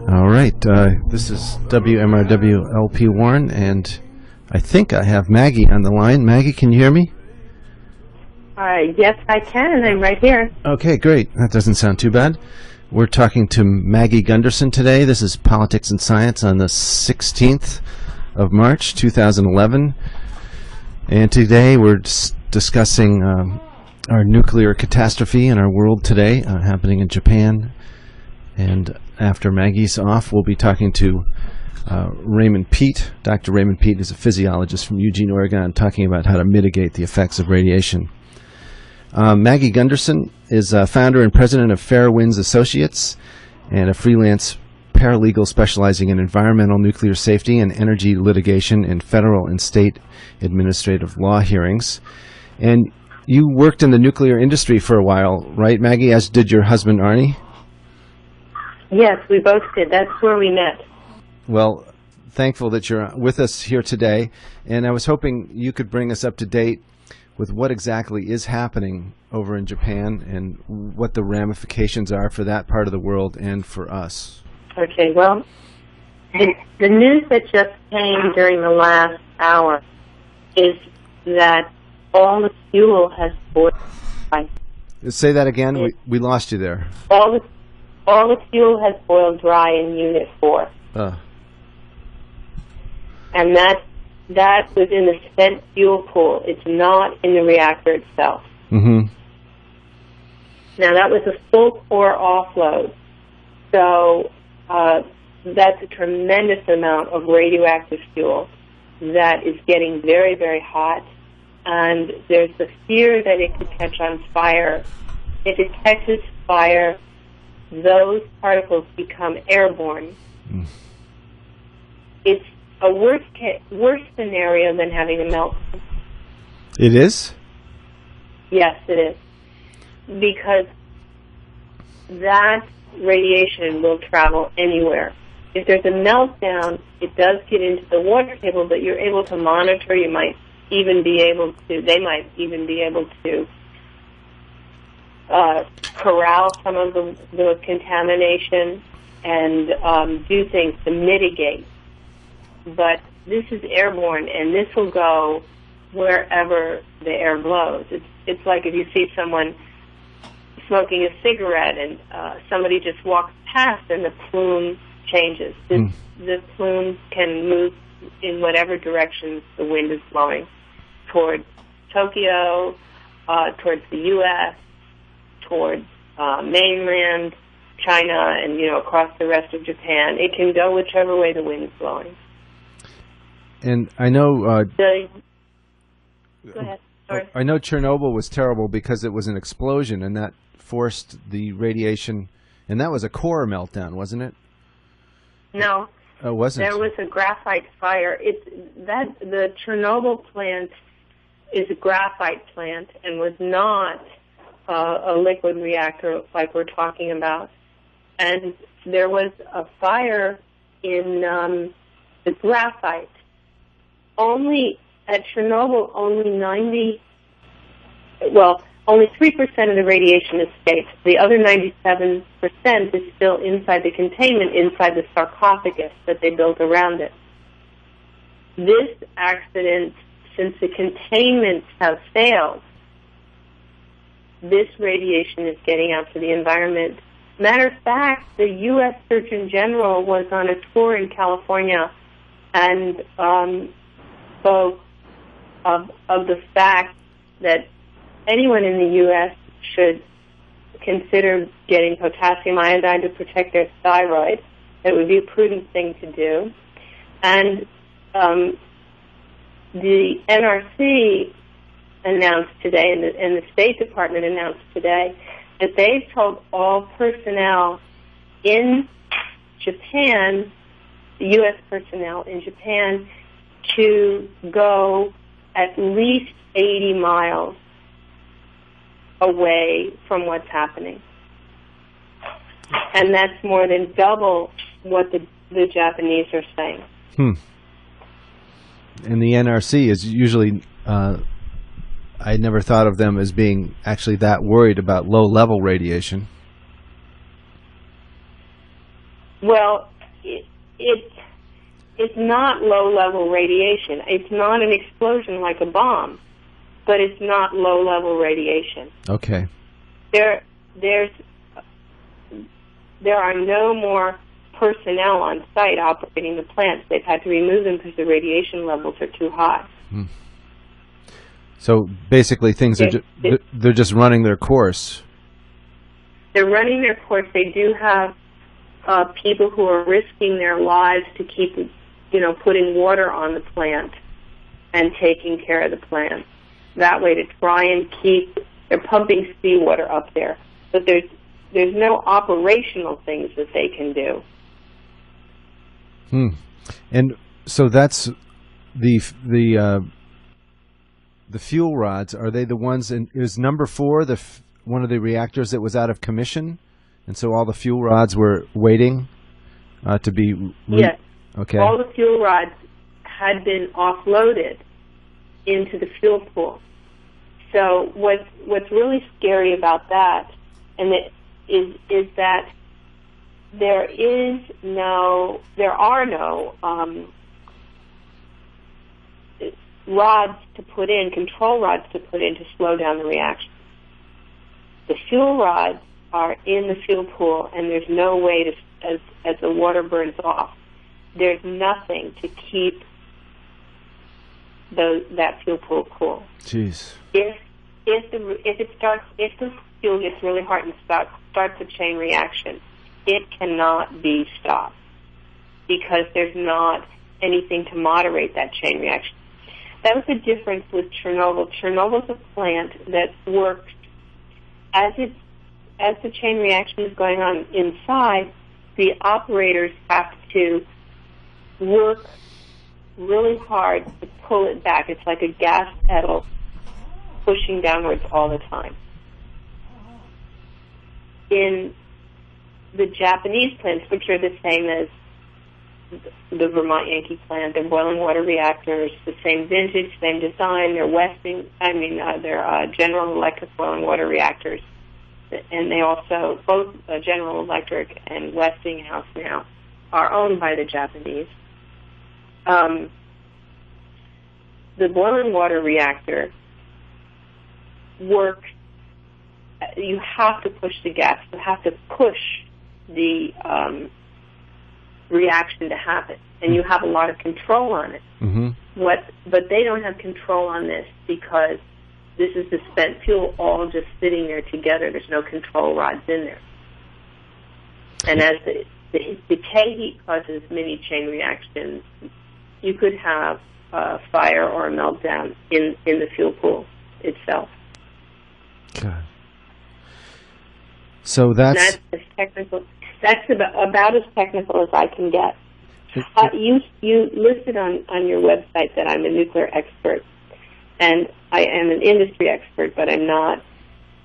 All right, this is WMRW LP Warren, and I think I have Maggie on the line. Maggie, can you hear me? Yes, I can. I'm right here. Okay, great. That doesn't sound too bad. We're talking to Maggie Gunderson today. This is Politics and Science on the 16th of March, 2011. And today we're discussing our nuclear catastrophe in our world today, happening in Japan. And after Maggie's off, we'll be talking to Raymond Peat. Dr. Raymond Peat is a physiologist from Eugene, Oregon, talking about how to mitigate the effects of radiation. Maggie Gunderson is founder and president of Fair Winds Associates and a freelance paralegal specializing in environmental nuclear safety and energy litigation in federal and state administrative law hearings. And you worked in the nuclear industry for a while, right, Maggie, as did your husband, Arnie? Yes, we both did. That's where we met. Well, thankful that you're with us here today. And I was hoping you could bring us up to date with what exactly is happening over in Japan and what the ramifications are for that part of the world and for us. Okay, well, the news that just came during the last hour is that all the fuel has boiled dry. Say that again. We lost you there. All the fuel has boiled dry in Unit 4. And that was in the spent fuel pool. It's not in the reactor itself. Mm-hmm. Now, that was a full core offload. So that's a tremendous amount of radioactive fuel that is getting very, very hot. And there's the fear that it could catch on fire. If it catches fire, those particles become airborne. Mm. It's a worse scenario than having a meltdown. It is? Yes, it is. Because that radiation will travel anywhere. If there's a meltdown, it does get into the water table, but you're able to monitor. They might even be able to corral some of the contamination and do things to mitigate. But this is airborne, and this will go wherever the air blows. It's like if you see someone smoking a cigarette and somebody just walks past and the plume changes. The plume can move in whatever direction the wind is blowing, towards Tokyo, towards the U.S., towards mainland China, and across the rest of Japan. It can go whichever way the wind is blowing. And I know. Go ahead. Sorry. I know Chernobyl was terrible because it was an explosion, and that forced the radiation. And that was a core meltdown, wasn't it? No. Oh, it wasn't. There was a graphite fire. The Chernobyl plant is a graphite plant and was not a liquid reactor like we're talking about. And there was a fire in the graphite. At Chernobyl, only 3% of the radiation escapes. The other 97% is still inside the containment, inside the sarcophagus that they built around it. This accident, since the containments have failed, this radiation is getting out to the environment. Matter of fact, the U.S. Surgeon General was on a tour in California and spoke of the fact that anyone in the U.S. should consider getting potassium iodine to protect their thyroid. It would be a prudent thing to do. And the NRC announced today, and the State Department announced today, that they've told all personnel in Japan, the U.S. personnel in Japan, to go at least 80 miles away from what's happening. And that's more than double what the Japanese are saying. And the NRC is usually, I never thought of them as being actually that worried about low-level radiation. Well, it's not low-level radiation. It's not an explosion like a bomb, but it's not low-level radiation. Okay. There are no more personnel on site operating the plants. They've had to remove them because the radiation levels are too high. So basically, things are they're just running their course. They're running their course. They do have people who are risking their lives to keep, putting water on the plant and taking care of the plant. That way to try and they're pumping seawater up there. But there's no operational things that they can do. And so that's the fuel rods. Are they the ones? And is number 4 one of the reactors that was out of commission, and so all the fuel rods were waiting to be? Yes. Okay. All the fuel rods had been offloaded into the fuel pool. So what's really scary about that, and is that there are no rods to put in, control rods to put in to slow down the reaction. The fuel rods are in the fuel pool, and there's no way to, as the water burns off, there's nothing to keep that fuel pool cool. Jeez. If the fuel gets really hot and starts a chain reaction, it cannot be stopped because there's not anything to moderate that chain reaction. That was the difference with Chernobyl. Chernobyl's a plant that works as the chain reaction is going on inside. The operators have to work really hard to pull it back. It's like a gas pedal pushing downwards all the time. In the Japanese plants, which are the same as the Vermont Yankee plant, they're boiling water reactors, the same vintage, same design. They're General Electric boiling water reactors, and they also both General Electric and Westinghouse now are owned by the Japanese. The boiling water reactor works. You have to push the gas. You have to push the reaction to happen, and you have a lot of control on it. Mm-hmm. But they don't have control on this because this is the spent fuel all just sitting there together. There's no control rods in there. And as the decay heat causes many chain reactions, you could have a fire or a meltdown in the fuel pool itself. God. So that's as technical. That's about as technical as I can get. You listed on your website that I'm a nuclear expert, and I am an industry expert, but I'm not.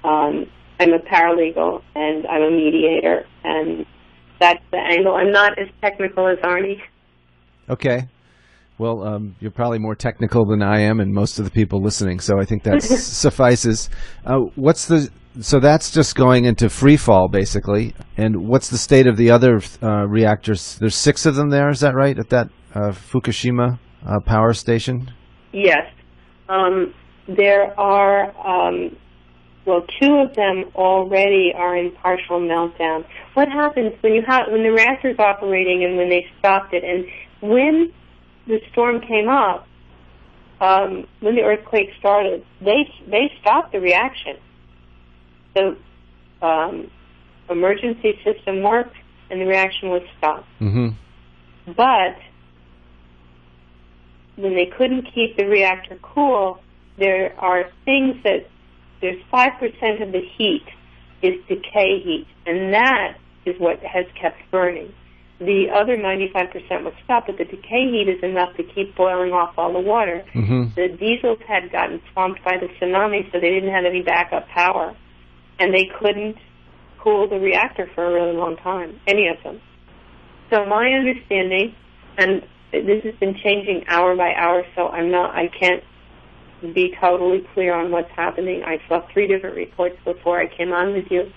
I'm a paralegal and I'm a mediator, and that's the angle. I'm not as technical as Arnie. Okay. Well, you're probably more technical than I am and most of the people listening, so I think that suffices. So that's just going into free fall, basically. And what's the state of the other reactors? There's 6 of them there, is that right, at that Fukushima power station? Yes. There are, 2 of them already are in partial meltdown. What happens when the reactor's operating and when they stopped it, and when the storm came up, when the earthquake started, they stopped the reaction. The emergency system worked, and the reaction was stopped. Mm-hmm. But when they couldn't keep the reactor cool, there are things that there's 5% of the heat is decay heat, and that is what has kept burning. The other 95% was stopped, but the decay heat is enough to keep boiling off all the water. Mm-hmm. The diesels had gotten swamped by the tsunami, so they didn't have any backup power. And they couldn't cool the reactor for a really long time, any of them. So my understanding, and this has been changing hour by hour, so I can't be totally clear on what's happening. I saw 3 different reports before I came on with you.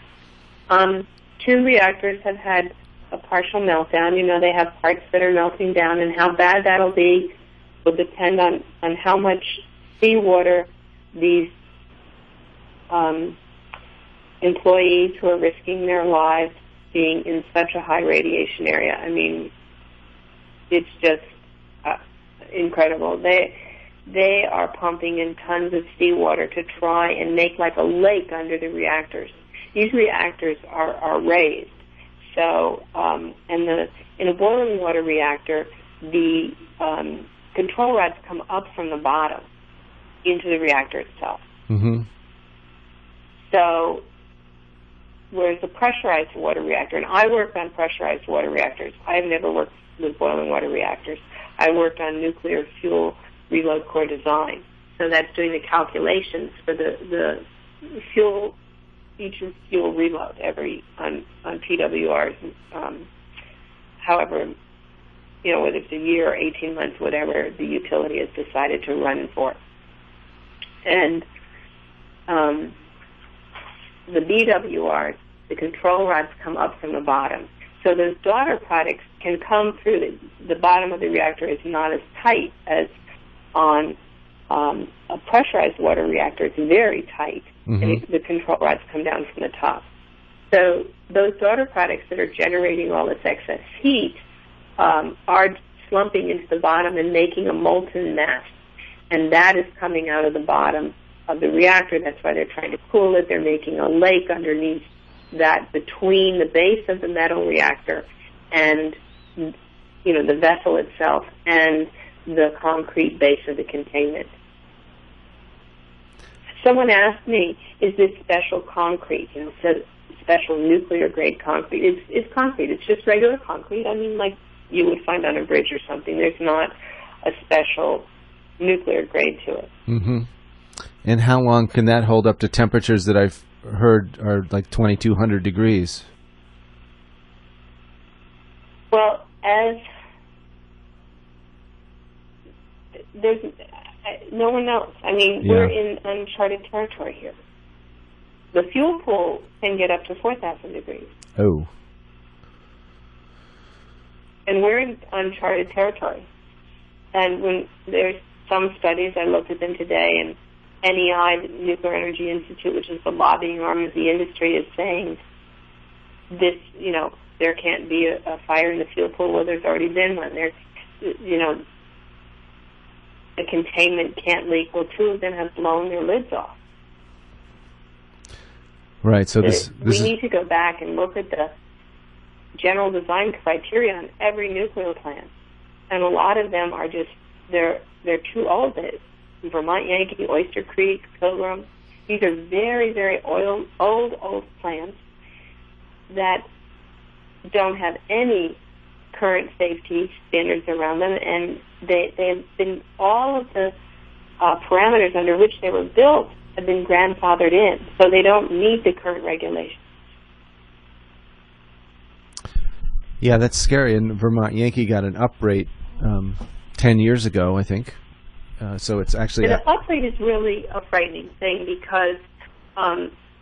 2 reactors have had a partial meltdown. You know, they have parts that are melting down, and how bad that'll be will depend on how much seawater these employees who are risking their lives being in such a high radiation area. I mean, it's just incredible. They are pumping in tons of seawater to try and make like a lake under the reactors. These reactors are raised. So, in a boiling water reactor, the control rods come up from the bottom into the reactor itself. Mm-hmm. So, whereas a pressurized water reactor, and I worked on pressurized water reactors. I have never worked with boiling water reactors. I worked on nuclear fuel reload core design. So that's doing the calculations for the fuel, each fuel reload on PWRs. However, you know, whether it's a year or 18 months, whatever the utility has decided to run for. And the BWRs, the control rods, come up from the bottom. So those daughter products can come through. The bottom of the reactor is not as tight as on a pressurized water reactor. It's very tight, and the control rods come down from the top. So those daughter products that are generating all this excess heat are slumping into the bottom and making a molten mass, and that is coming out of the bottom of the reactor. That's why they're trying to cool it. They're making a lake underneath that, between the base of the metal reactor and, you know, the vessel itself and the concrete base of the containment. Someone asked me, is this special concrete? You know, so special nuclear grade concrete. It's concrete. It's just regular concrete. I mean, like you would find on a bridge or something. There's not a special nuclear grade to it. Mm-hmm. And how long can that hold up to temperatures that I've heard are like 2,200 degrees? Well, no one knows. I mean, we're in uncharted territory here. The fuel pool can get up to 4,000 degrees. Oh. And we're in uncharted territory. And when there's some studies, I looked at them today, and NEI, the Nuclear Energy Institute, which is the lobbying arm of the industry, is saying this, you know, there can't be a fire in the fuel pool. Well, there's already been one. There's, you know, the containment can't leak. Well, two of them have blown their lids off. Right. So we need to go back and look at the general design criteria on every nuclear plant, and a lot of them are just they're too old. Vermont Yankee, Oyster Creek, Pilgrim. These are very, very old plants that don't have any current safety standards around them, and they have been, all of the parameters under which they were built have been grandfathered in, so they don't meet the current regulations. Yeah, that's scary. And Vermont Yankee got an uprate 10 years ago, I think. So it's actually... And the uprate is really a frightening thing, because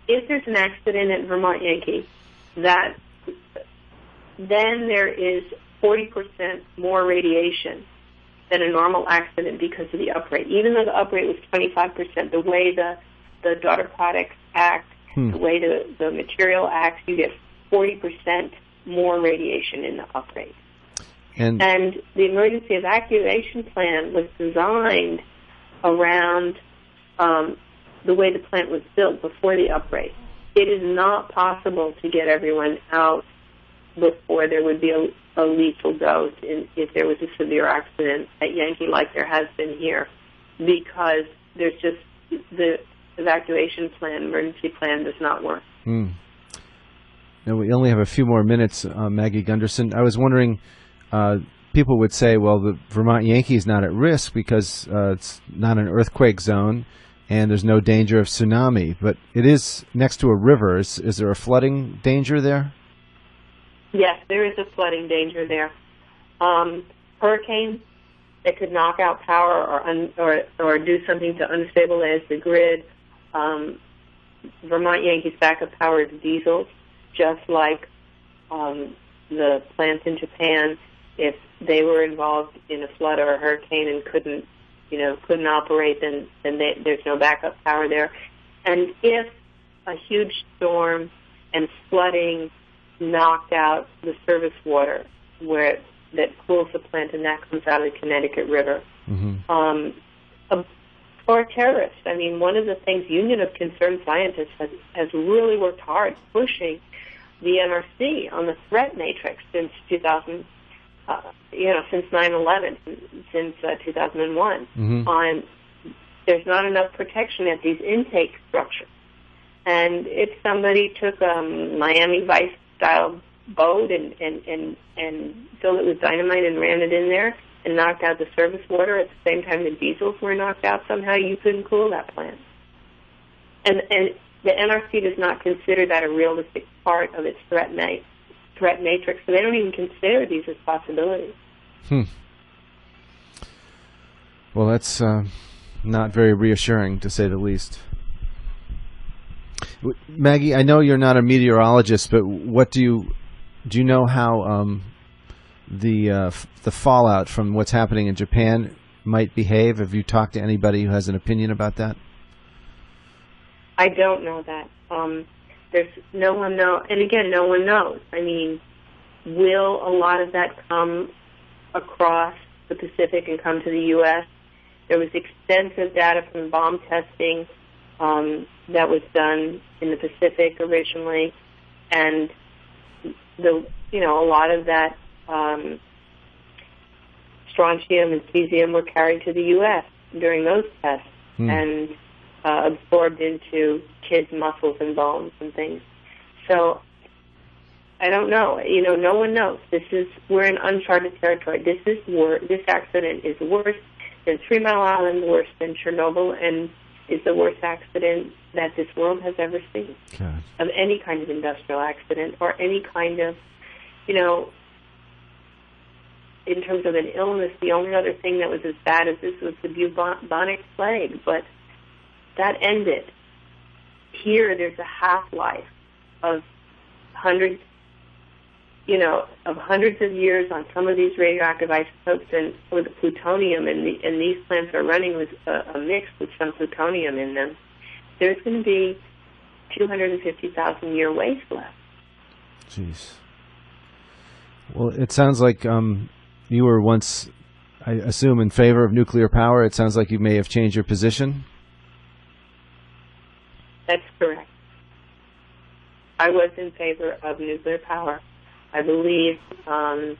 if there's an accident at Vermont Yankee, then there is 40% more radiation than a normal accident because of the uprate. Even though the uprate was 25%, the way the daughter products act, the way the material acts, you get 40% more radiation in the uprate. And the emergency evacuation plan was designed around the way the plant was built before the uprate. It is not possible to get everyone out before there would be a lethal dose if there was a severe accident at Yankee, like there has been here, because there's just the evacuation plan, emergency plan does not work. Now, we only have a few more minutes, Maggie Gunderson. I was wondering, people would say, well, the Vermont Yankee is not at risk because it's not an earthquake zone and there's no danger of tsunami, but it is next to a river. Is there a flooding danger there? Yes, there is a flooding danger there. Hurricanes that could knock out power or do something to unstabilize the grid. Vermont Yankee's backup power is diesel, just like the plants in Japan, if they were involved in a flood or a hurricane and couldn't operate, then there's no backup power there. And if a huge storm and flooding knocked out the service water that cools the plant, and that comes out of the Connecticut River. Or a terrorist. I mean, one of the things Union of Concerned Scientists has really worked hard pushing the NRC on the threat matrix since 2000, since 9/11, since 2001. On there's not enough protection at these intake structures. And if somebody took a Miami Vice-style boat and filled it with dynamite and ran it in there and knocked out the service water at the same time the diesels were knocked out, somehow you couldn't cool that plant. And the NRC does not consider that a realistic part of its threat matrix, so they don't even consider these as possibilities. Well, that's not very reassuring, to say the least. Maggie, I know you're not a meteorologist, but what do you know how the fallout from what's happening in Japan might behave? Have you talked to anybody who has an opinion about that? I don't know that. There's no one knows, and again, no one knows. I mean, will a lot of that come across the Pacific and come to the U.S.? There was extensive data from bomb testing that was done in the Pacific originally, and a lot of that strontium and cesium were carried to the U.S. during those tests and absorbed into kids' muscles and bones and things. So I don't know. No one knows. We're in uncharted territory. This accident is worse than 3 Mile Island, worse than Chernobyl, and is the worst accident that this world has ever seen. God. Of any kind of industrial accident or any kind of, in terms of an illness, the only other thing that was as bad as this was the bubonic plague, but that ended. Here, there's a half-life of hundreds of years on some of these radioactive isotopes and with the plutonium, and these plants are running with a mix with some plutonium in them. There's going to be 250,000-year waste left. Jeez. Well, it sounds like you were once, I assume, in favor of nuclear power. It sounds like you may have changed your position. That's correct. I was in favor of nuclear power. I believe, I'm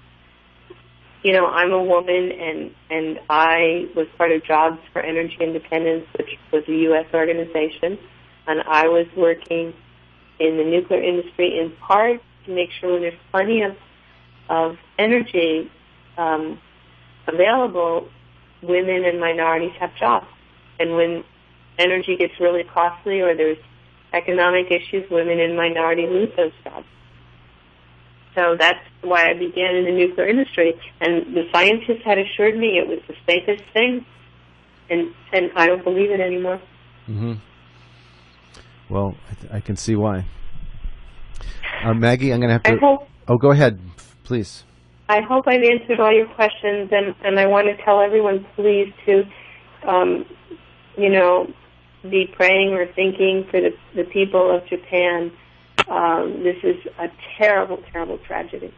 a woman, and I was part of Jobs for Energy Independence, which was a U.S. organization, and I was working in the nuclear industry in part to make sure when there's plenty of energy available, women and minorities have jobs. And when energy gets really costly or there's economic issues, women and minorities lose those jobs. So that's why I began in the nuclear industry. And the scientists had assured me it was the safest thing, and I don't believe it anymore. Well, I can see why. Maggie, I'm going to have to... go ahead, please. I hope I've answered all your questions, and I want to tell everyone, please, to, be praying or thinking for the people of Japan. This is a terrible, terrible tragedy.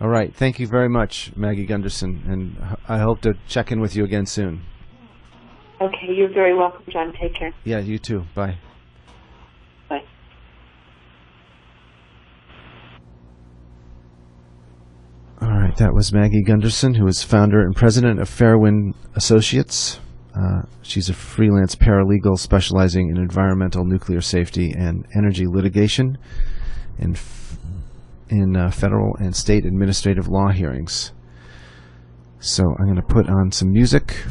All right. Thank you very much, Maggie Gunderson, and I hope to check in with you again soon. Okay. You're very welcome, John. Take care. Yeah, you too. Bye. Bye. All right. That was Maggie Gunderson, who is founder and president of Fairwind Associates. She's a freelance paralegal specializing in environmental, nuclear safety, and energy litigation in federal and state administrative law hearings. So I'm going to put on some music,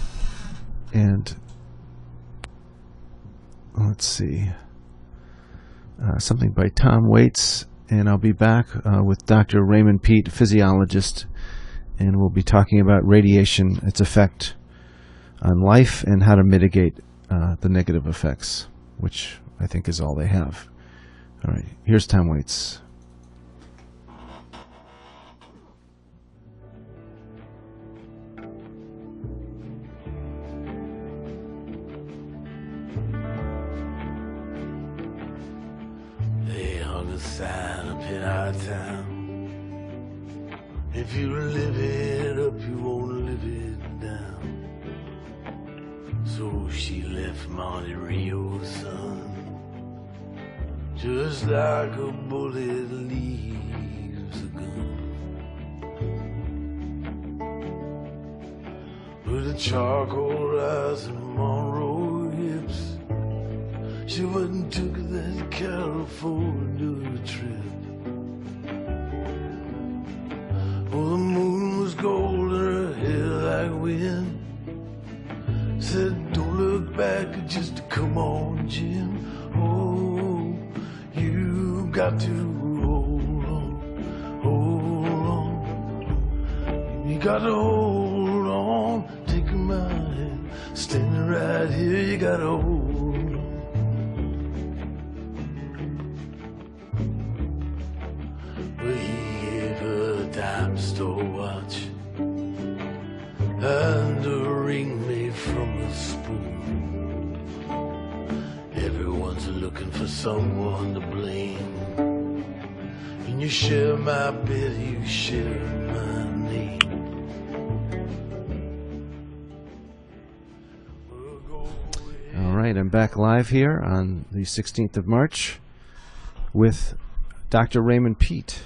and let's see, something by Tom Waits, and I'll be back with Dr. Raymond Peet, physiologist, and we'll be talking about radiation, its effect on life, and how to mitigate the negative effects, which I think is all they have. All right, here's Tom Waits. sign up in our town. If you live it up, you won't live it down. So she left Monte Rio's son, just like a bullet leaves a gun. With the charcoal eyes and Monroe hips, she went and took that California trip. Oh, the moon was gold and her hair like wind. Said, don't look back, just come on, Jim. Oh, you got to hold on. You got to hold on, take my hand, standing right here, you got to hold on. Well, he gave her a dime store watch and a ring made from a spoon. Everyone's looking for someone to blame. And you share my bed, you share my name. All right, I'm back live here on the 16th of March with Dr. Raymond Peat,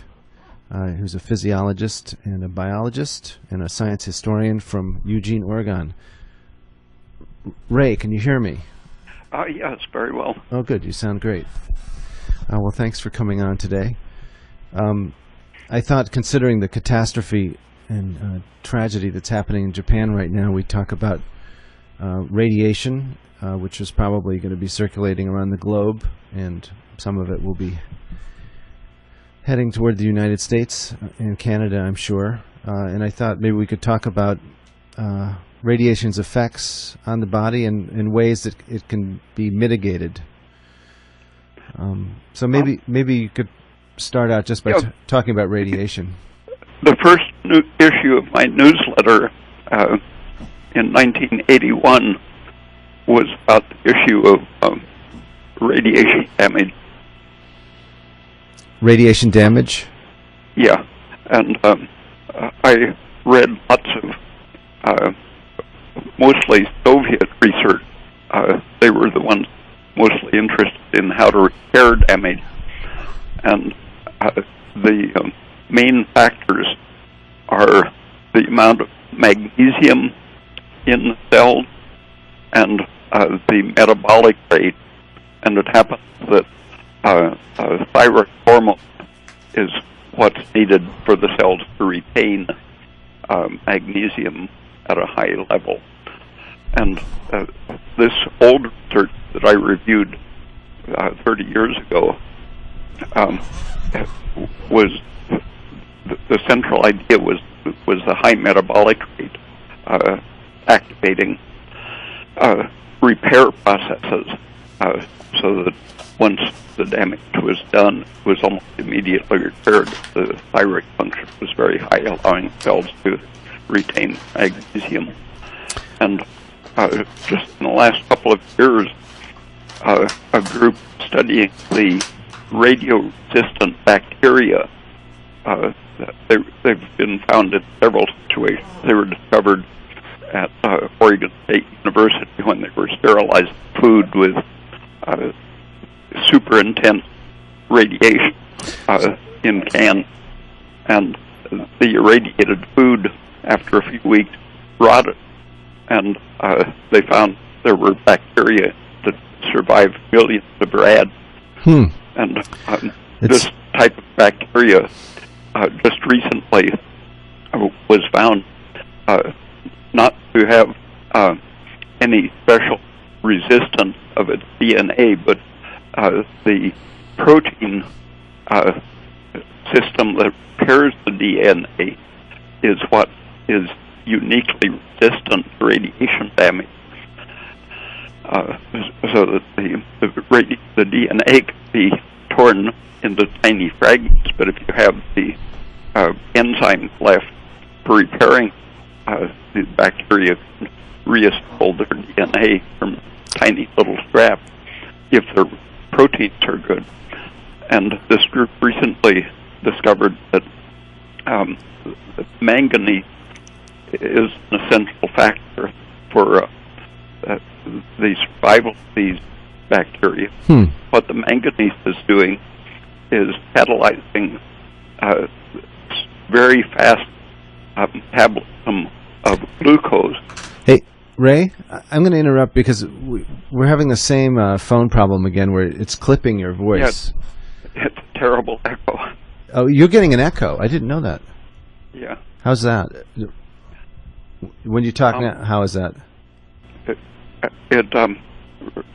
who's a physiologist and a biologist and a science historian from Eugene, Oregon. Ray, can you hear me? Yes, very well. Oh, good. You sound great. Well, thanks for coming on today. I thought, considering the catastrophe and tragedy that's happening in Japan right now, we'd talk about radiation, which is probably going to be circulating around the globe, and some of it will be heading toward the United States and Canada, I'm sure. And I thought maybe we could talk about radiation's effects on the body and in ways that it can be mitigated. So maybe you could start out just by talking about radiation. The first issue of my newsletter in 1981 was about the issue of radiation damage. Radiation damage? Yeah, and I read lots of mostly Soviet research. They were the ones mostly interested in how to repair damage. And the main factors are the amount of magnesium in the cells and the metabolic rate. And it happens that thyroid hormone is what's needed for the cells to retain magnesium at a high level. And this old research that I reviewed 30 years ago was the central idea was the high metabolic rate activating repair processes so that once the damage was done, it was almost immediately repaired. The thyroid function was very high, allowing cells to retain magnesium. And just in the last couple of years, a group studying the radio-resistant bacteria, they've been found in several situations. They were discovered at Oregon State University when they were sterilizing food with super intense radiation in cans, and the irradiated food after a few weeks rotted, and they found there were bacteria that survived millions of rads. And this type of bacteria just recently was found not to have any special resistance of its DNA, but the protein system that repairs the DNA is what is uniquely resistant to radiation damage. So that the DNA can be torn into tiny fragments, but if you have the enzymes left for repairing the bacteria, can reassemble their DNA from tiny little scraps if their proteins are good. and this group recently discovered that manganese is an essential factor for the survival of these bacteria. What the manganese is doing is catalyzing very fast metabolism of glucose. Hey, Ray, I'm going to interrupt because we're having the same phone problem again where it's clipping your voice. Yeah, it's a terrible echo. Oh, you're getting an echo. I didn't know that. Yeah. How's that? When you talk now, how is that?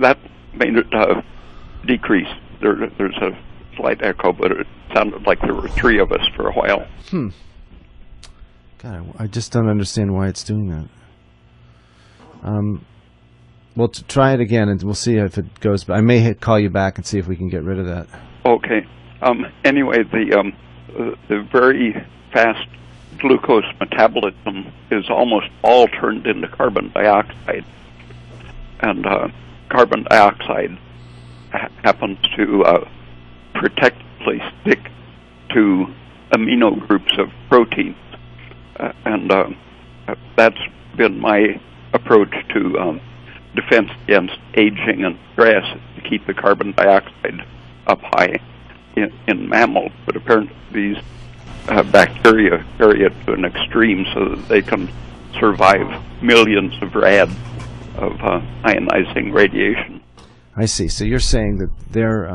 That made it decrease. There's a slight echo, but it sounded like there were three of us for a while. God, I just don't understand why it's doing that. Well, try it again, and we'll see if it goes. But I may call you back and see if we can get rid of that. Okay. Anyway, the very fast glucose metabolism is almost all turned into carbon dioxide, and carbon dioxide happens to protectively stick to amino groups of proteins, and that's been my approach to defense against aging and stress, to keep the carbon dioxide up high in mammals. But apparently these bacteria carry it to an extreme so that they can survive millions of rads of ionizing radiation. I see. So you're saying that their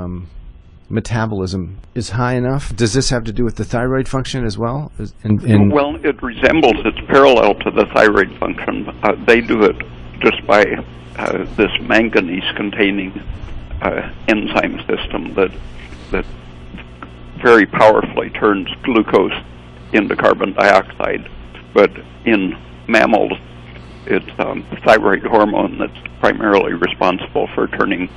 metabolism is high enough? Does this have to do with the thyroid function as well? Well, it resembles, it's parallel to the thyroid function. They do it just by this manganese-containing enzyme system that very powerfully turns glucose into carbon dioxide. But in mammals, it's thyroid hormone that's primarily responsible for turning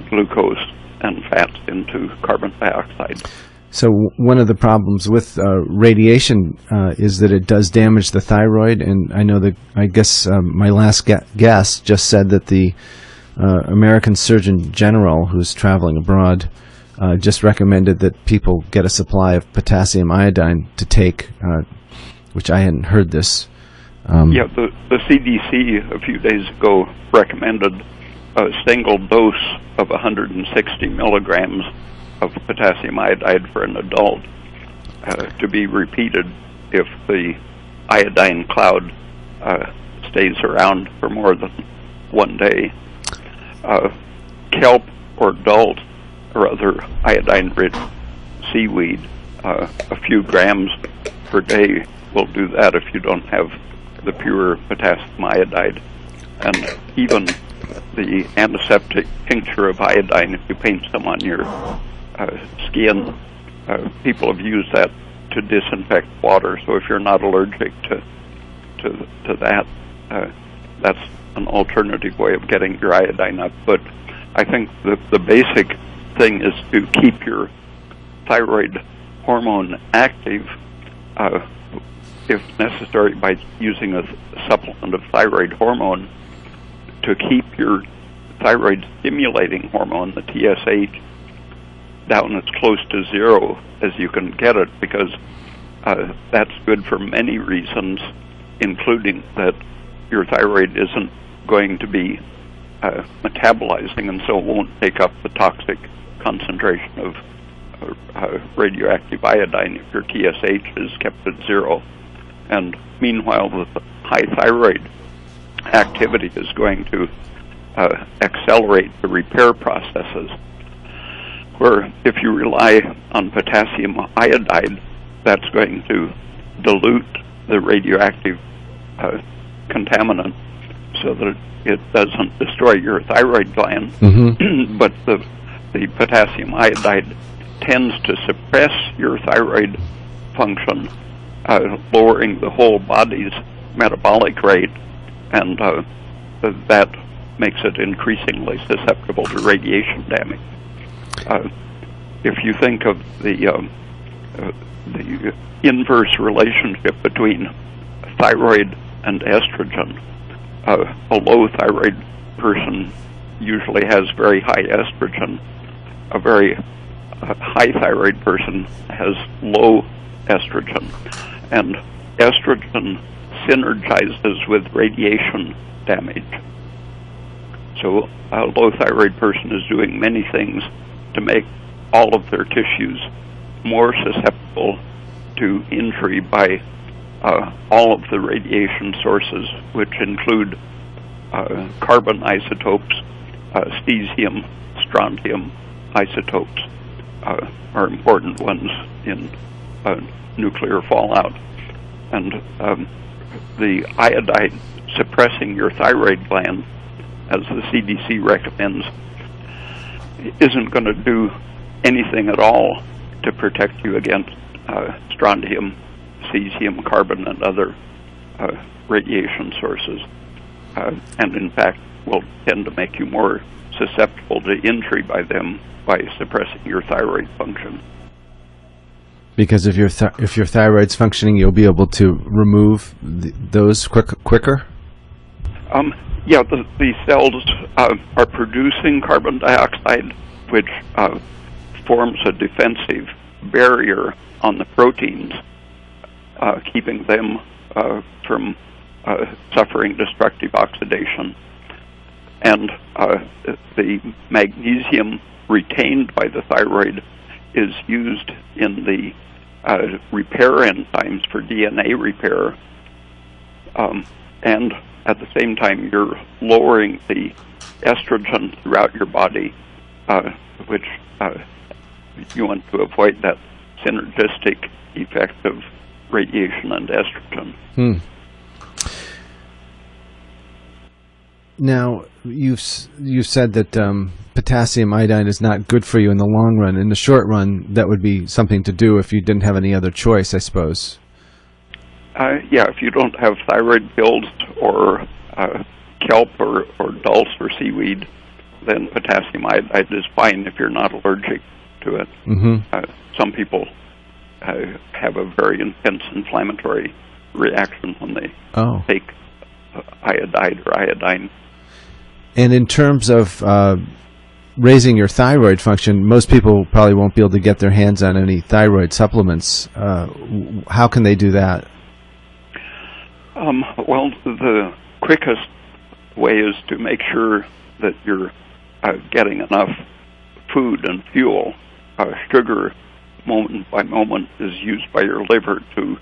glucose and fats into carbon dioxide. So one of the problems with radiation is that it does damage the thyroid, and I guess my last guest just said that the American Surgeon General, who's traveling abroad, just recommended that people get a supply of potassium iodine to take, which I hadn't heard this. The CDC a few days ago recommended a single dose of 160 milligrams of potassium iodide for an adult to be repeated if the iodine cloud stays around for more than 1 day. Kelp or dult or other iodine-rich seaweed, a few grams per day will do that if you don't have the pure potassium iodide. And even the antiseptic tincture of iodine, if you paint some on your skin, people have used that to disinfect water. So if you're not allergic to that, that's an alternative way of getting your iodine up. But I think the basic thing is to keep your thyroid hormone active, if necessary, by using a supplement of thyroid hormone to keep your thyroid stimulating hormone, the TSH, down as close to zero as you can get it, because that's good for many reasons, including that your thyroid isn't going to be metabolizing, and so it won't take up the toxic concentration of radioactive iodine if your TSH is kept at zero. And meanwhile, the high thyroid activity is going to accelerate the repair processes, where if you rely on potassium iodide, that's going to dilute the radioactive contaminant so that it doesn't destroy your thyroid gland. Mm-hmm. But the potassium iodide tends to suppress your thyroid function, lowering the whole body's metabolic rate, and that makes it increasingly susceptible to radiation damage. If you think of the inverse relationship between thyroid and estrogen, a low thyroid person usually has very high estrogen. A very a high thyroid person has low estrogen, and estrogen synergizes with radiation damage. So a low thyroid person is doing many things to make all of their tissues more susceptible to injury by all of the radiation sources, which include carbon isotopes, cesium, strontium isotopes are important ones in nuclear fallout. And the iodide suppressing your thyroid gland, as the CDC recommends, isn't going to do anything at all to protect you against strontium, cesium, carbon, and other radiation sources. And in fact, will tend to make you more susceptible to injury by them by suppressing your thyroid function. Because if your thyroid's functioning, you'll be able to remove those quicker? Yeah, the cells are producing carbon dioxide, which forms a defensive barrier on the proteins, keeping them from suffering destructive oxidation. And the magnesium retained by the thyroid is used in the repair enzymes for DNA repair, and at the same time you're lowering the estrogen throughout your body, which you want to avoid that synergistic effect of radiation and estrogen. Now, you've said that potassium iodine is not good for you in the long run. In the short run, that would be something to do if you didn't have any other choice, I suppose. Yeah, if you don't have thyroid pills or kelp or dulse or seaweed, then potassium iodide is fine if you're not allergic to it. Some people have a very intense inflammatory reaction when they take iodide or iodine. And in terms of raising your thyroid function, most people probably won't be able to get their hands on any thyroid supplements. How can they do that? Well, the quickest way is to make sure that you're getting enough food and fuel. Sugar, moment by moment, is used by your liver to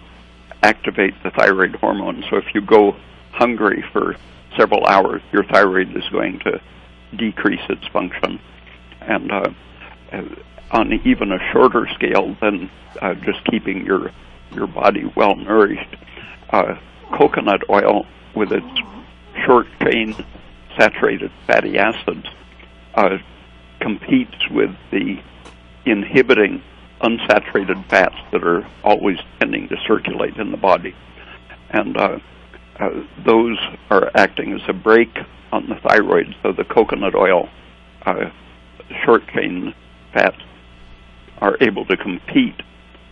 activate the thyroid hormone. So if you go hungry for several hours, your thyroid is going to decrease its function. And on even a shorter scale than just keeping your body well nourished, coconut oil with its short chain saturated fatty acids competes with the inhibiting unsaturated fats that are always tending to circulate in the body. And those are acting as a brake on the thyroid, so the coconut oil short-chain fats are able to compete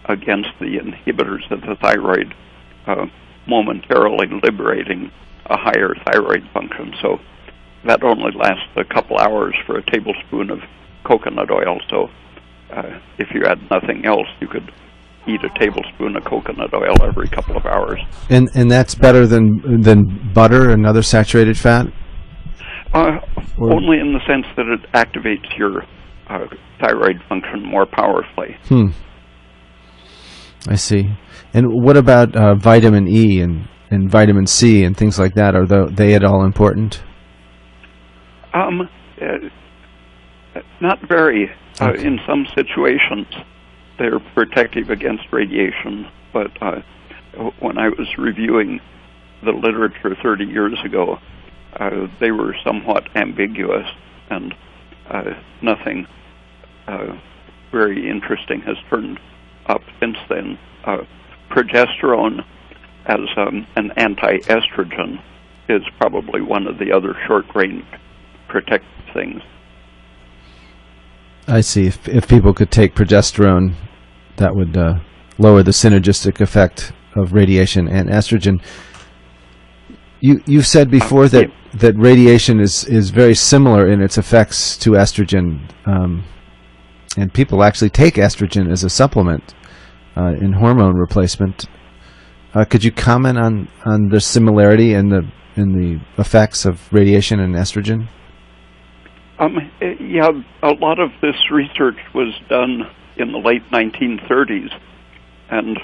against the inhibitors of the thyroid, momentarily liberating a higher thyroid function. So that only lasts a couple hours for a tablespoon of coconut oil. So if you had nothing else, you could eat a tablespoon of coconut oil every couple of hours. And that's better than butter and other saturated fat? Only in the sense that it activates your thyroid function more powerfully. I see. And what about vitamin E and vitamin C and things like that? Are they at all important? Not very. Okay. In some situations, they're protective against radiation, but when I was reviewing the literature 30 years ago, they were somewhat ambiguous, and nothing very interesting has turned up since then. Progesterone as an anti-estrogen is probably one of the other short-range protective things. I see. If people could take progesterone, that would lower the synergistic effect of radiation and estrogen. You've said before that radiation is very similar in its effects to estrogen. and people actually take estrogen as a supplement in hormone replacement. Could you comment on the similarity in the effects of radiation and estrogen? Yeah, a lot of this research was done in the late 1930s, and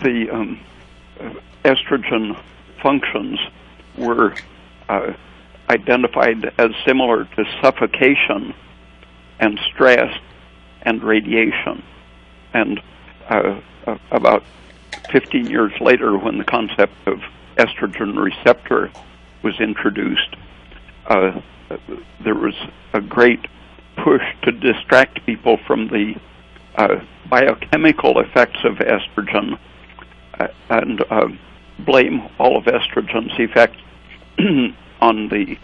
the estrogen functions were identified as similar to suffocation and stress and radiation. And about 15 years later, when the concept of estrogen receptor was introduced, there was a great push to distract people from the biochemical effects of estrogen and blame all of estrogen's effects on the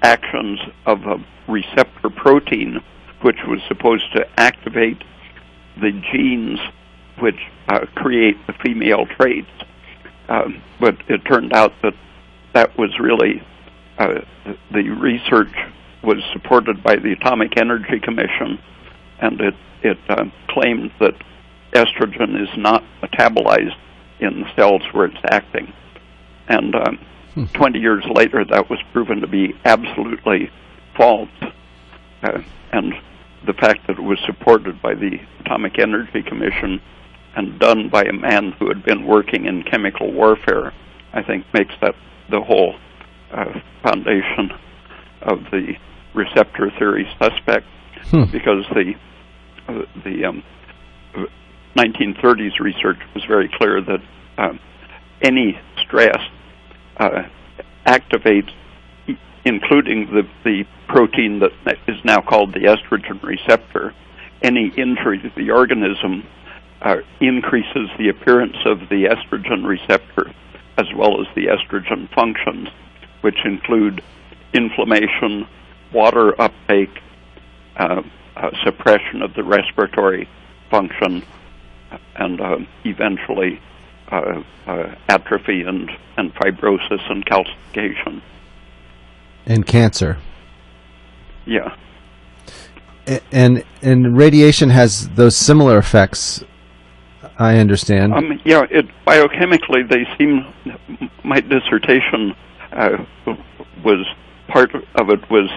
actions of a receptor protein, which was supposed to activate the genes which create the female traits. But it turned out that that was really the research was supported by the Atomic Energy Commission, and it claimed that estrogen is not metabolized in the cells where it's acting. And 20 years later, that was proven to be absolutely false. And the fact that it was supported by the Atomic Energy Commission and done by a man who had been working in chemical warfare, I think makes that the whole foundation of the receptor theory suspect, because the 1930s research was very clear that any stress activates, including the protein that is now called the estrogen receptor. Any injury to the organism increases the appearance of the estrogen receptor as well as the estrogen functions, which include inflammation, water uptake, suppression of the respiratory function, and eventually atrophy and fibrosis and calcification. And cancer. Yeah. And radiation has those similar effects, I understand. Yeah, biochemically they seem. My dissertation was part of it was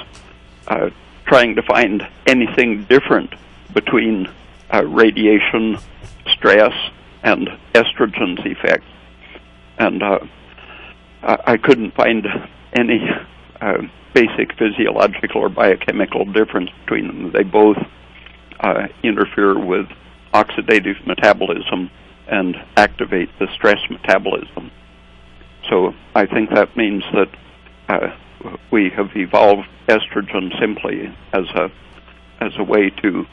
trying to find anything different between radiation, stress, and estrogen's effects, and I couldn't find any basic physiological or biochemical difference between them. They both interfere with oxidative metabolism and activate the stress metabolism. So I think that means that we have evolved estrogen simply as a way to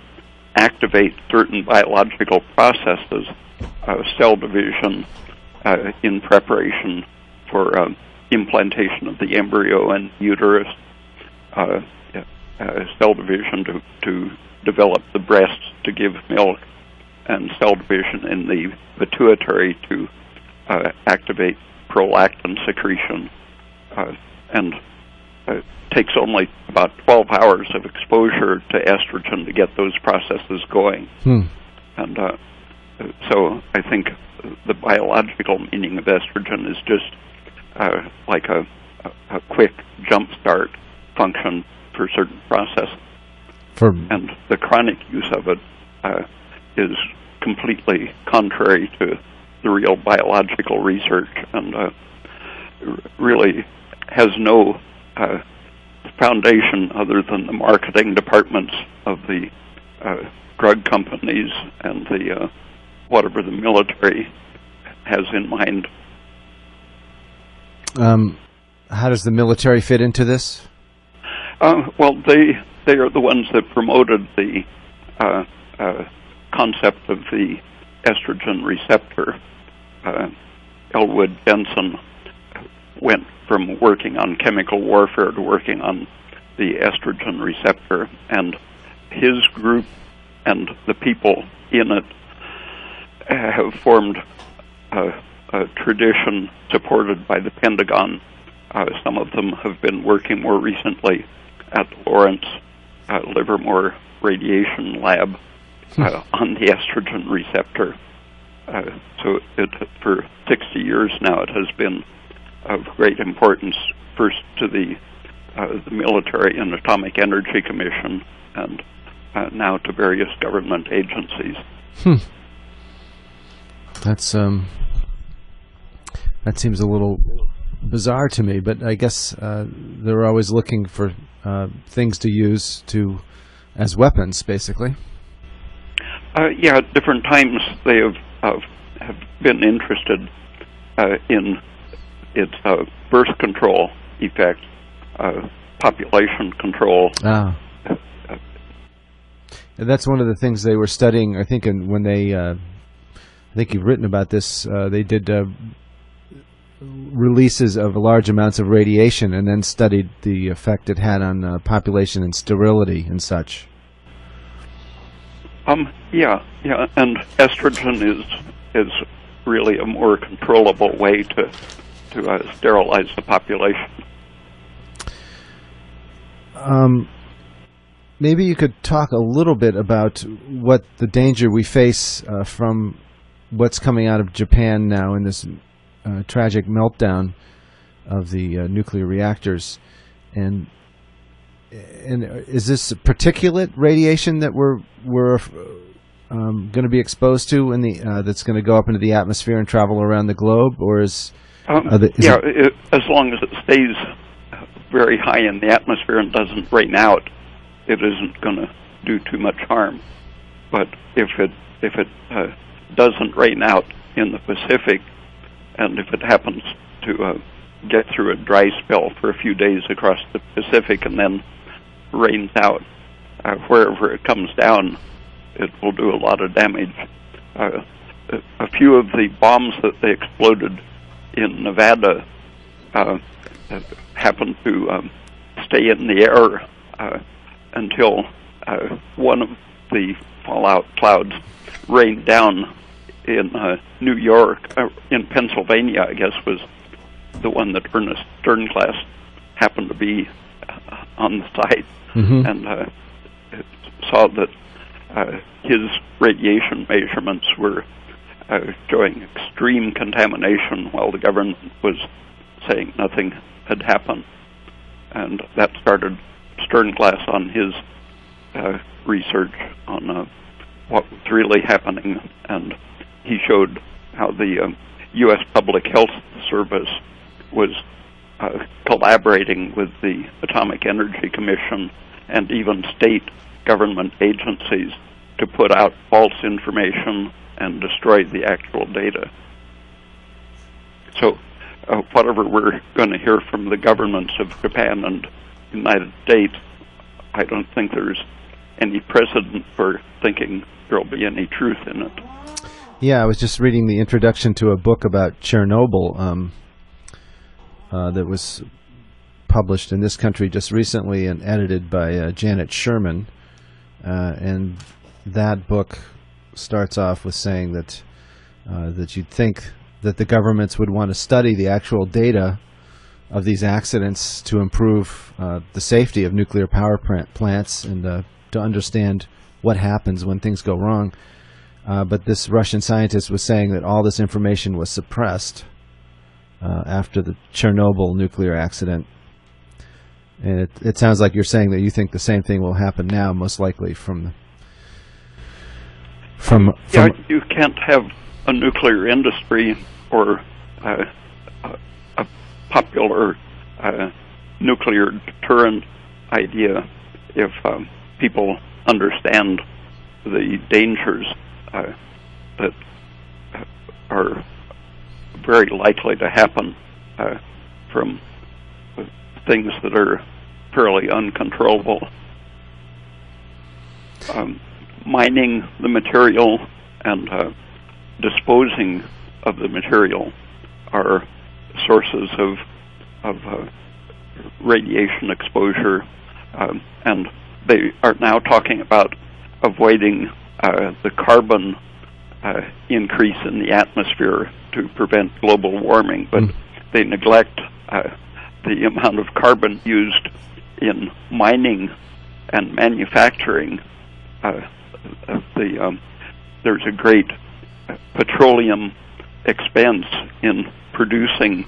activate certain biological processes, cell division in preparation for implantation of the embryo and uterus, cell division to develop the breast to give milk, and cell division in the pituitary to activate prolactin secretion. And it takes only about 12 hours of exposure to estrogen to get those processes going. And so I think the biological meaning of estrogen is just like a quick jump start function for certain processes. And the chronic use of it is completely contrary to the real biological research, and really has no foundation other than the marketing departments of the drug companies and the whatever the military has in mind. How does the military fit into this? Well, they are the ones that promoted the concept of the estrogen receptor. Elwood Benson went from working on chemical warfare to working on the estrogen receptor, and his group and the people in it have formed a tradition supported by the Pentagon. Some of them have been working more recently at Lawrence Livermore Radiation Lab on the estrogen receptor. So for 60 years now, it has been of great importance, first to the Military and Atomic Energy Commission, and now to various government agencies. That's that seems a little bizarre to me, but I guess they're always looking for things to use as weapons, basically. Yeah, at different times they have been interested in its birth control effect, population control. And that's one of the things they were studying, I think, when they, I think you've written about this, they did releases of large amounts of radiation and then studied the effect it had on population and sterility and such. Yeah, and estrogen is really a more controllable way to sterilize the population. Maybe you could talk a little bit about what the danger we face from what's coming out of Japan now in this tragic meltdown of the nuclear reactors, and is this particulate radiation that we're going to be exposed to in the that's going to go up into the atmosphere and travel around the globe, or as long as it stays very high in the atmosphere and doesn't rain out, it isn't going to do too much harm. But if it doesn't rain out in the Pacific, and if it happens to get through a dry spell for a few days across the Pacific and then rains out, wherever it comes down, it will do a lot of damage. A few of the bombs that they exploded in Nevada happened to stay in the air until one of the fallout clouds rained down in New York, in Pennsylvania, I guess, was the one that Ernest Sternglass happened to be on the site, and saw that his radiation measurements were showing extreme contamination while the government was saying nothing had happened. And that started Sternglass on his research on what was really happening, and he showed how the U.S. Public Health Service was collaborating with the Atomic Energy Commission and even state government agencies to put out false information and destroy the actual data. So whatever we're going to hear from the governments of Japan and the United States, I don't think there's any precedent for thinking there'll be any truth in it. Yeah, I was just reading the introduction to a book about Chernobyl that was published in this country just recently and edited by Janet Sherman. And that book starts off with saying that you'd think that the governments would want to study the actual data of these accidents to improve the safety of nuclear power plants and to understand what happens when things go wrong. But this Russian scientist was saying that all this information was suppressed after the Chernobyl nuclear accident. And it sounds like you're saying that you think the same thing will happen now, most likely from yeah, you can't have a nuclear industry or a popular nuclear deterrent idea if people understand the dangers that are very likely to happen from things that are fairly uncontrollable. Mining the material and disposing of the material are sources of radiation exposure, and they are now talking about avoiding the carbon increase in the atmosphere to prevent global warming, but they neglect the amount of carbon used in mining and manufacturing. There's a great petroleum expense in producing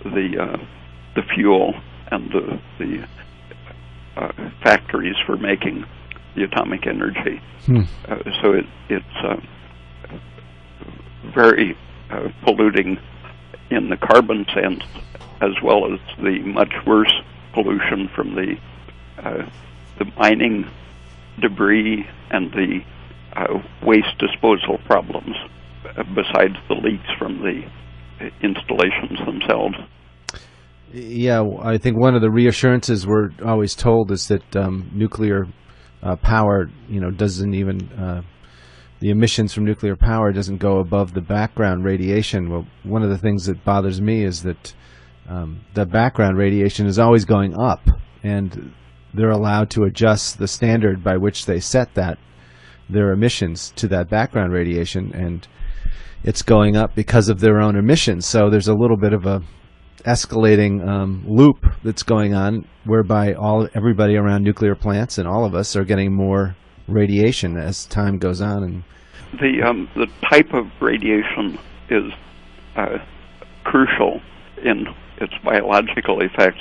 the fuel and the factories for making the atomic energy. So it's very polluting in the carbon sense, as well as the much worse pollution from the mining debris and the waste disposal problems, besides the leaks from the installations themselves. Yeah, I think one of the reassurances we're always told is that nuclear power, doesn't even the emissions from nuclear power doesn't go above the background radiation. Well, one of the things that bothers me is that the background radiation is always going up, and they're allowed to adjust the standard by which they set their emissions to that background radiation, and it's going up because of their own emissions. So there's a little bit of a escalating loop that's going on, whereby everybody around nuclear plants and all of us are getting more radiation as time goes on. And the type of radiation is crucial in its biological effects.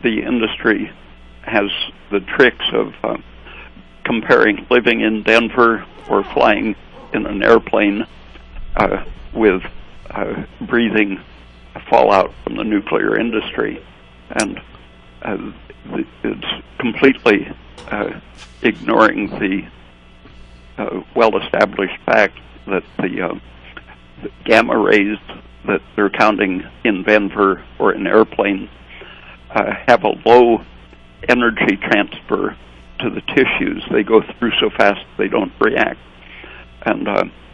The industry has the tricks of comparing living in Denver or flying in an airplane with breathing fallout from the nuclear industry, and it's completely ignoring the well-established fact that the gamma rays that they're counting in Denver or in airplanes have a low energy transfer to the tissues. They go through so fast they don't react. And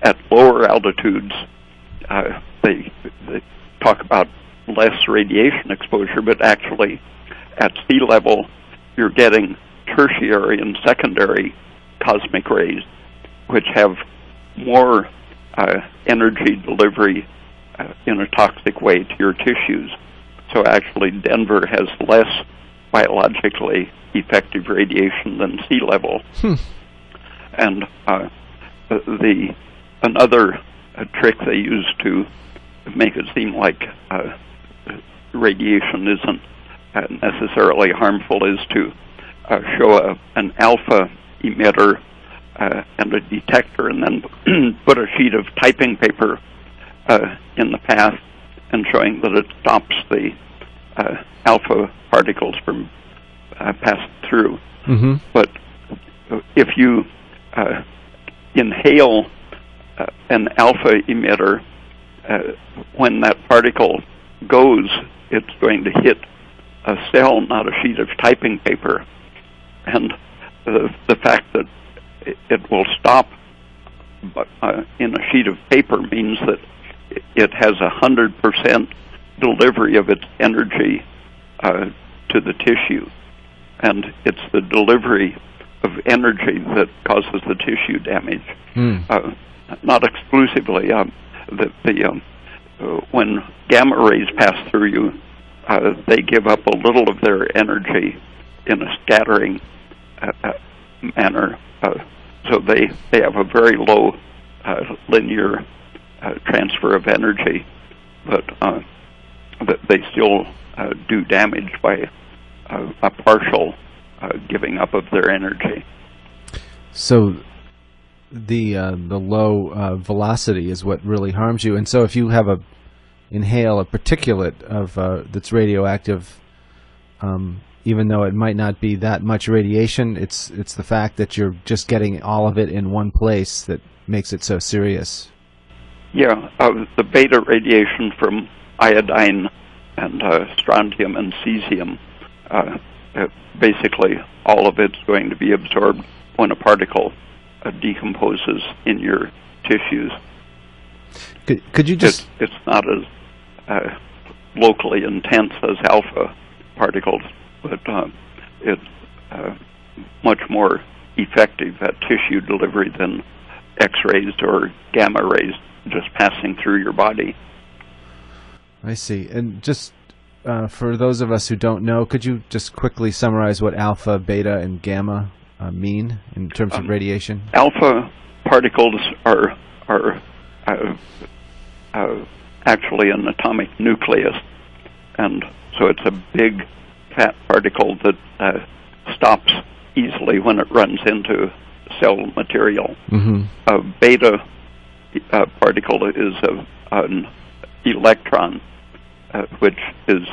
at lower altitudes, they talk about less radiation exposure, but actually at sea level, you're getting tertiary and secondary cosmic rays, which have more energy delivery in a toxic way to your tissues. So actually, Denver has less biologically effective radiation than sea level. And another trick they use to make it seem like radiation isn't necessarily harmful is to show an alpha emitter and a detector, and then put a sheet of typing paper in the path, and showing that it stops the alpha particles from passing through. But if you inhale an alpha emitter, when that particle goes, it's going to hit a cell, not a sheet of typing paper. And the fact that it will stop in a sheet of paper means that it has 100% delivery of its energy to the tissue. And it's the delivery of energy that causes the tissue damage. Not exclusively. When gamma rays pass through you, they give up a little of their energy in a scattering manner. So they have a very low linear transfer of energy, but they still do damage by a partial giving up of their energy. So the low velocity is what really harms you. And so if you have inhale a particulate of that's radioactive, even though it might not be that much radiation, it's the fact that you're just getting all of it in one place that makes it so serious. Yeah, the beta radiation from iodine and strontium and cesium, basically all of it's going to be absorbed when a particle decomposes in your tissues. Could you just... It's not as locally intense as alpha particles, but it's much more effective at tissue delivery than X-rays or gamma rays just passing through your body. I see. And just for those of us who don't know, could you just quickly summarize what alpha, beta, and gamma mean in terms of radiation? Alpha particles are actually an atomic nucleus, and so it's a big, fat particle that stops easily when it runs into cell material. Mm-hmm. A beta particle is an electron, which is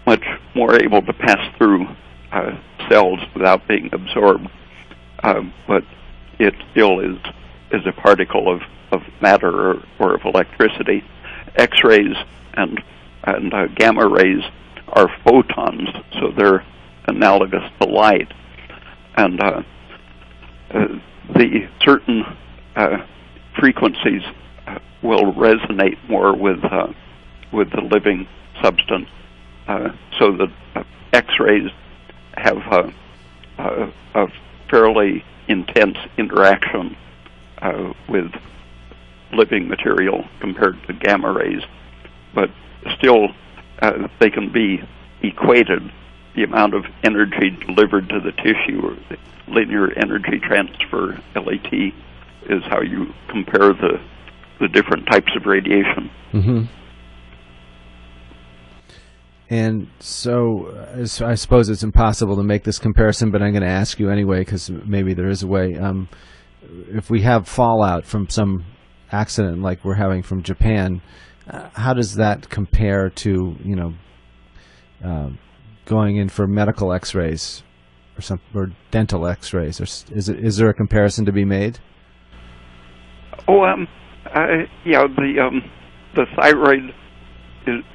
much more able to pass through cells without being absorbed, but it still is a particle of matter or of electricity. X-rays and gamma rays are photons, so they're analogous to light, and the certain frequencies will resonate more with the living substance, so that X-rays have a fairly intense interaction with living material compared to gamma rays, but still they can be equated. The amount of energy delivered to the tissue, or the linear energy transfer, LET, is how you compare the different types of radiation. Mm-hmm. And so I suppose it's impossible to make this comparison, but I'm going to ask you anyway, because maybe there is a way. If we have fallout from some accident like we're having from Japan, how does that compare to, going in for medical X-rays or dental X-rays? Or is there a comparison to be made? Yeah, the thyroid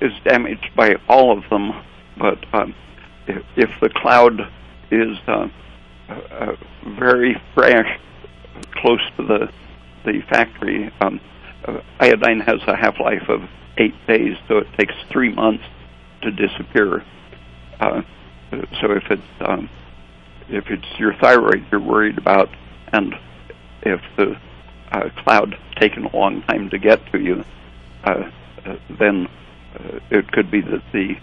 is damaged by all of them, but if the cloud is very fresh, close to the factory, iodine has a half-life of 8 days, so it takes 3 months to disappear. So if it's your thyroid you're worried about, and if the cloud taken a long time to get to you, then it could be that the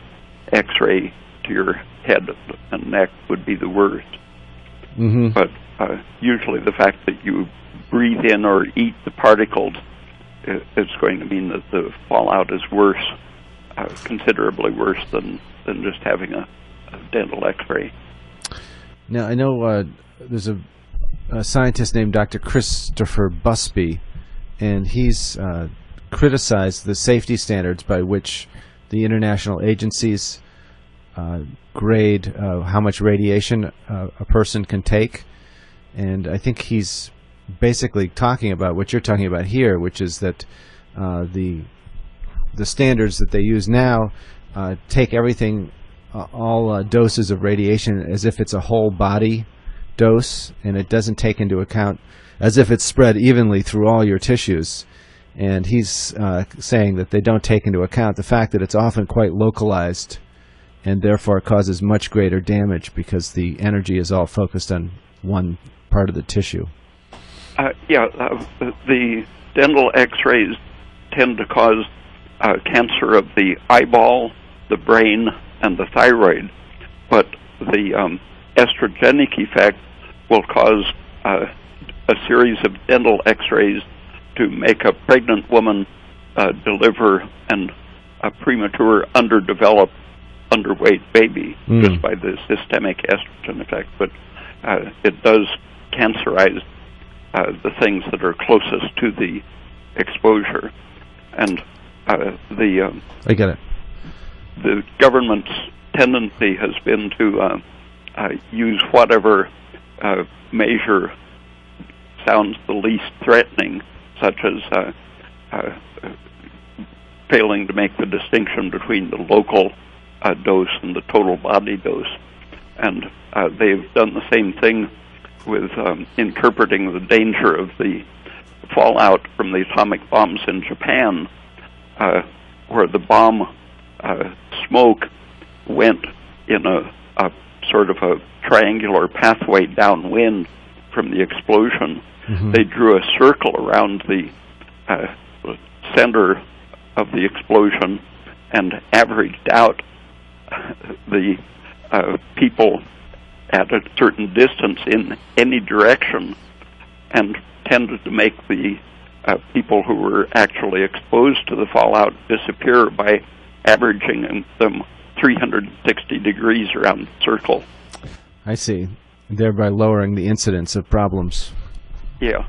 X-ray to your head and neck would be the worst. Mm-hmm. But usually the fact that you breathe in or eat the particles is going to mean that the fallout is worse, considerably worse than just having a dental X-ray. Now, I know there's a scientist named Dr. Christopher Busby, and he's criticized the safety standards by which the international agencies grade how much radiation a person can take. And I think he's basically talking about what you're talking about here, which is that the standards that they use now take everything, all doses of radiation, as if it's a whole body dose, and it doesn't take into account as if it's spread evenly through all your tissues. And he's saying that they don't take into account the fact that it's often quite localized and therefore causes much greater damage because the energy is all focused on one part of the tissue. The dental X-rays tend to cause cancer of the eyeball, the brain, and the thyroid, but the estrogenic effect will cause a series of dental X-rays to make a pregnant woman deliver a premature, underdeveloped, underweight baby just by the systemic estrogen effect. But it does cancerize the things that are closest to the exposure. And I get it. The government's tendency has been to use whatever measure sounds the least threatening, such as failing to make the distinction between the local dose and the total body dose. And they've done the same thing with interpreting the danger of the fallout from the atomic bombs in Japan, where the bomb smoke went in a sort of a triangular pathway downwind from the explosion. Mm-hmm. They drew a circle around the center of the explosion and averaged out the people at a certain distance in any direction, and tended to make the people who were actually exposed to the fallout disappear by averaging them 360 degrees around the circle. I see. Thereby lowering the incidence of problems. Yeah.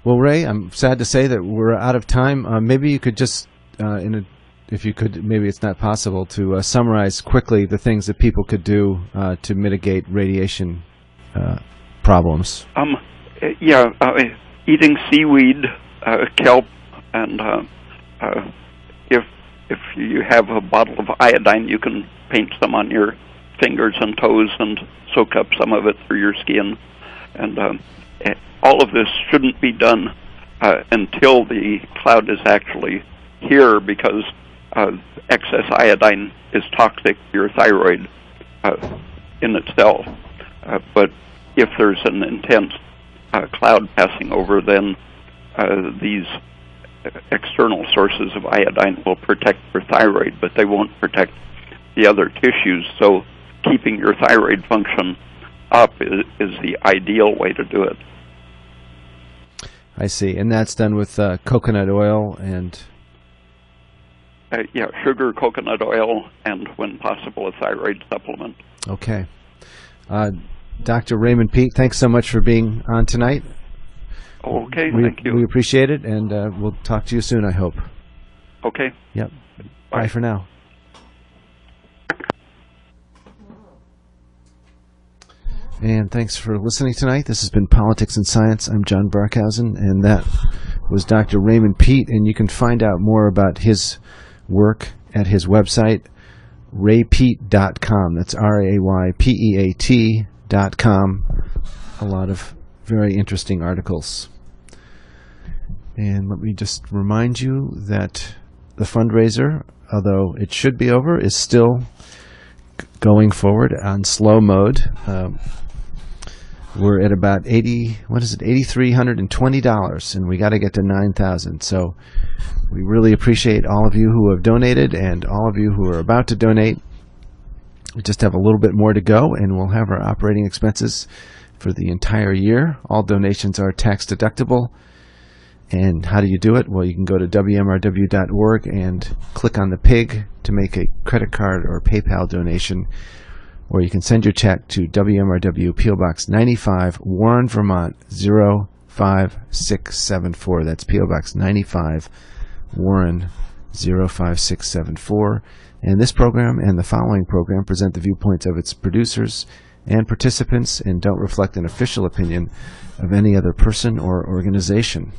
Well, Ray, I'm sad to say that we're out of time. Maybe you could just, if you could, maybe it's not possible, to summarize quickly the things that people could do to mitigate radiation problems. Eating seaweed, kelp, and if you have a bottle of iodine, you can paint some on your fingers and toes and soak up some of it through your skin. And all of this shouldn't be done until the cloud is actually here, because excess iodine is toxic to your thyroid in itself. But if there's an intense cloud passing over, then these external sources of iodine will protect your thyroid, but they won't protect the other tissues. So keeping your thyroid function up is the ideal way to do it. I see. And that's done with coconut oil and... sugar, coconut oil, and when possible, a thyroid supplement. Okay. Dr. Raymond Peat, thanks so much for being on tonight. Okay, thank you. We appreciate it, and we'll talk to you soon, I hope. Okay. Yep. Bye for now. And thanks for listening tonight. This has been Politics and Science. I'm John Barkhausen, and that was Dr. Raymond Peat, and you can find out more about his work at his website, raypeat.com. That's RAYPEAT.com. A lot of very interesting articles. And let me just remind you that the fundraiser, although it should be over, is still going forward on slow mode. We're at about $8,320, and we got to get to $9,000. So we really appreciate all of you who have donated and all of you who are about to donate. We just have a little bit more to go, and we'll have our operating expenses for the entire year. All donations are tax deductible. And how do you do it? Well, you can go to WMRW.org and click on the pig to make a credit card or PayPal donation, or you can send your check to WMRW P.O. Box 95, Warren, Vermont 05674. That's P.O. Box 95, Warren 05674. And this program and the following program present the viewpoints of its producers and participants and don't reflect an official opinion of any other person or organization.